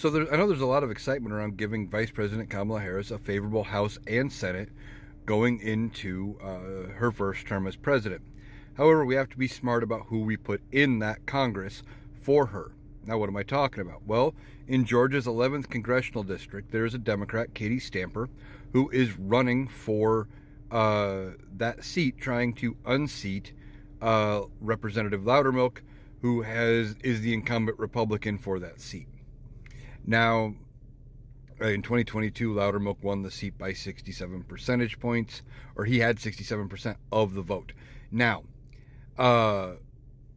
I know there's a lot of excitement around giving Vice President Kamala Harris a favorable House and Senate going into her first term as president. However, we have to be smart about who we put in that Congress for her. Now, what am I talking about? Well, in Georgia's 11th congressional district, there is a Democrat, Katie Stamper, who is running for that seat, trying to unseat Representative Loudermilk, who is the incumbent Republican for that seat. Now, in 2022, Loudermilk won the seat by 67 percentage points, or he had 67% of the vote. Now,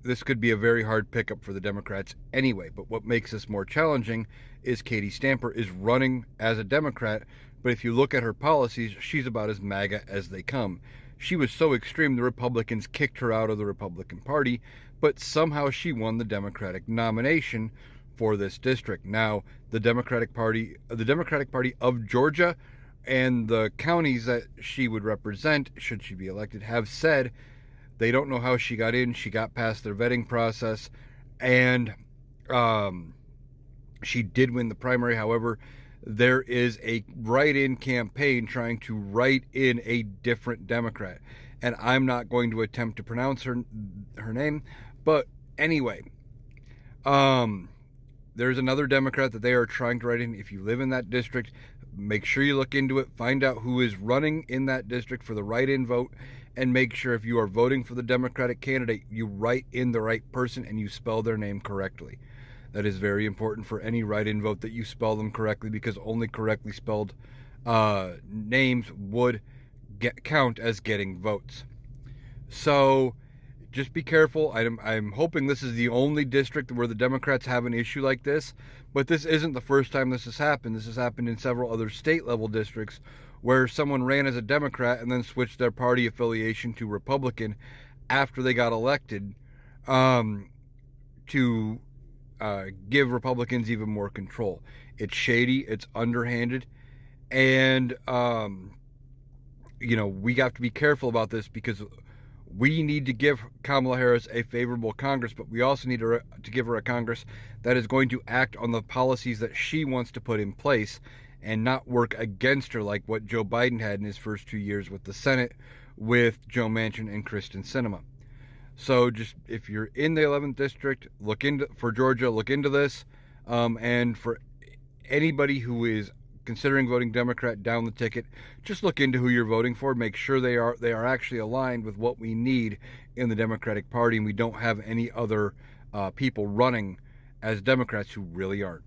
this could be a very hard pickup for the Democrats anyway, but what makes this more challenging is Katie Stamper is running as a Democrat, but if you look at her policies, she's about as MAGA as they come. She was so extreme, the Republicans kicked her out of the Republican Party, but somehow she won the Democratic nomination for this district. Now, the Democratic Party of Georgia and the counties that she would represent, should she be elected, have said they don't know how she got in. She got past their vetting process, and she did win the primary. However, there is a write-in campaign trying to write in a different Democrat, and I'm not going to attempt to pronounce her name, but anyway, there's another Democrat that they are trying to write in. If you live in that district, make sure you look into it, find out who is running in that district for the write-in vote, and make sure if you are voting for the Democratic candidate, you write in the right person and you spell their name correctly. That is very important for any write-in vote, that you spell them correctly, because only correctly spelled names would count as getting votes. So just be careful. I'm hoping this is the only district where the Democrats have an issue like this, but this isn't the first time this has happened. This has happened in several other state-level districts where someone ran as a Democrat and then switched their party affiliation to Republican after they got elected, to give Republicans even more control. It's shady, it's underhanded, and we have to be careful about this, because we need to give Kamala Harris a favorable Congress, but we also need to give her a Congress that is going to act on the policies that she wants to put in place and not work against her like what Joe Biden had in his first 2 years with the Senate, with Joe Manchin and Kristen Sinema. So just, if you're in the 11th district, for Georgia, look into this. And for anybody who is considering voting Democrat down the ticket, just look into who you're voting for. Make sure they are actually aligned with what we need in the Democratic Party, and we don't have any other people running as Democrats who really aren't.